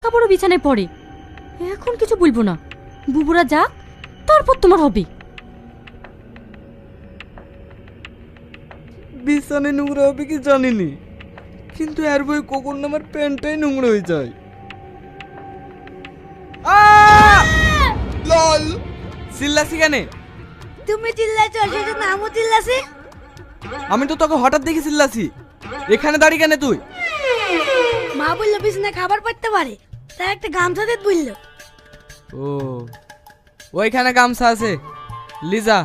কাপড়ও বিছানায় পড়ে। এখন কিছু বলবো না, বুবুরা যাক, তারপর তোমার হবে। বিছানায় নোংরা হবে কি জানিনি, কিন্তু এর বই কখন আমার প্যান্টটাই নোংরা হয়ে যায়। লল চিল্লাছি কেনে? তুমি চিল্লাছো সেটা নামও চিল্লাছে। আমি তো তোকে হঠাৎ দেখে চিল্লাছি, এখানে দাঁড়িয়ে কেনে তুই? মা বললো বিছানায় খাবার পড়তে পারে, তাই একটা গামছা দিতে বললো। ও ওইখানে গামছা আছে, লিজা।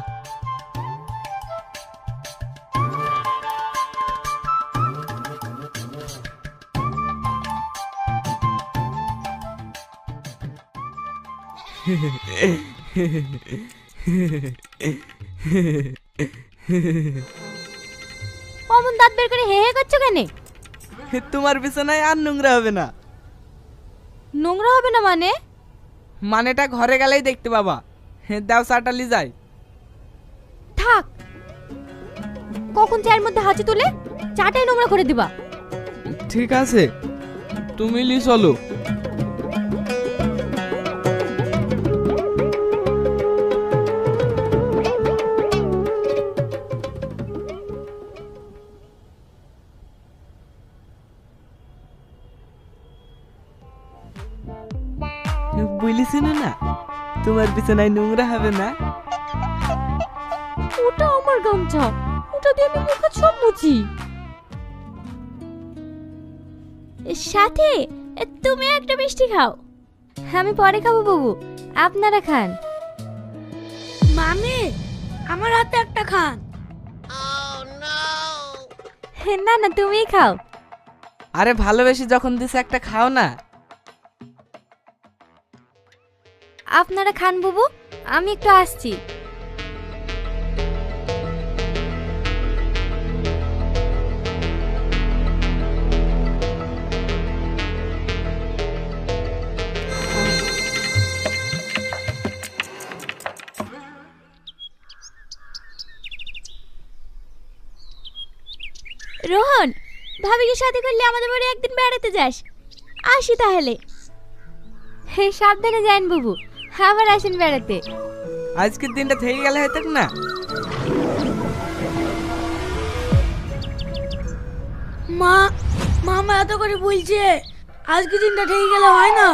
অমন দাঁত বের করে হে হে করছো কেন? তোমার বিছানায় আর নোংরা হবে না। নোংরা হবে না মানে? মানেটা ঘরে গেলেই দেখতে পাবা। দাও চাটা লিজাই। থাক, কখন চায়ের মধ্যে হাঁচি তুলে চাটাই নোংরা করে দিবা। ঠিক আছে, তুমি লি চলো। বলিস না তোমার বিছানায় নোংরা হবে না। ওটা আমার গামছা, ওটা দিয়ে আমি মুখ হাত সব মুছি। সাথে তুমি একটা মিষ্টি খাও। আমি পরে খাবো বাবু, আপনারা খান। মামি আমার হাতে একটা খান। না না, তুমিই খাও। আরে ভালোবেসে যখন দিছে একটা খাও না। আপনারা খান বাবু, আমি একটু আসছি। রোহন, ভাবিকে সাথে করলে আমাদের বাড়ি একদিন বেড়াতে যাস। আসি তাহলে। হে, সাবধানে যান বাবু, আবার আসেন বেড়াতে। আজকের দিনটা থেকে গেলে হয়তো না। মা মামা এত করে বলছে, আজকে দিনটা ঠিক গেলে হয় না।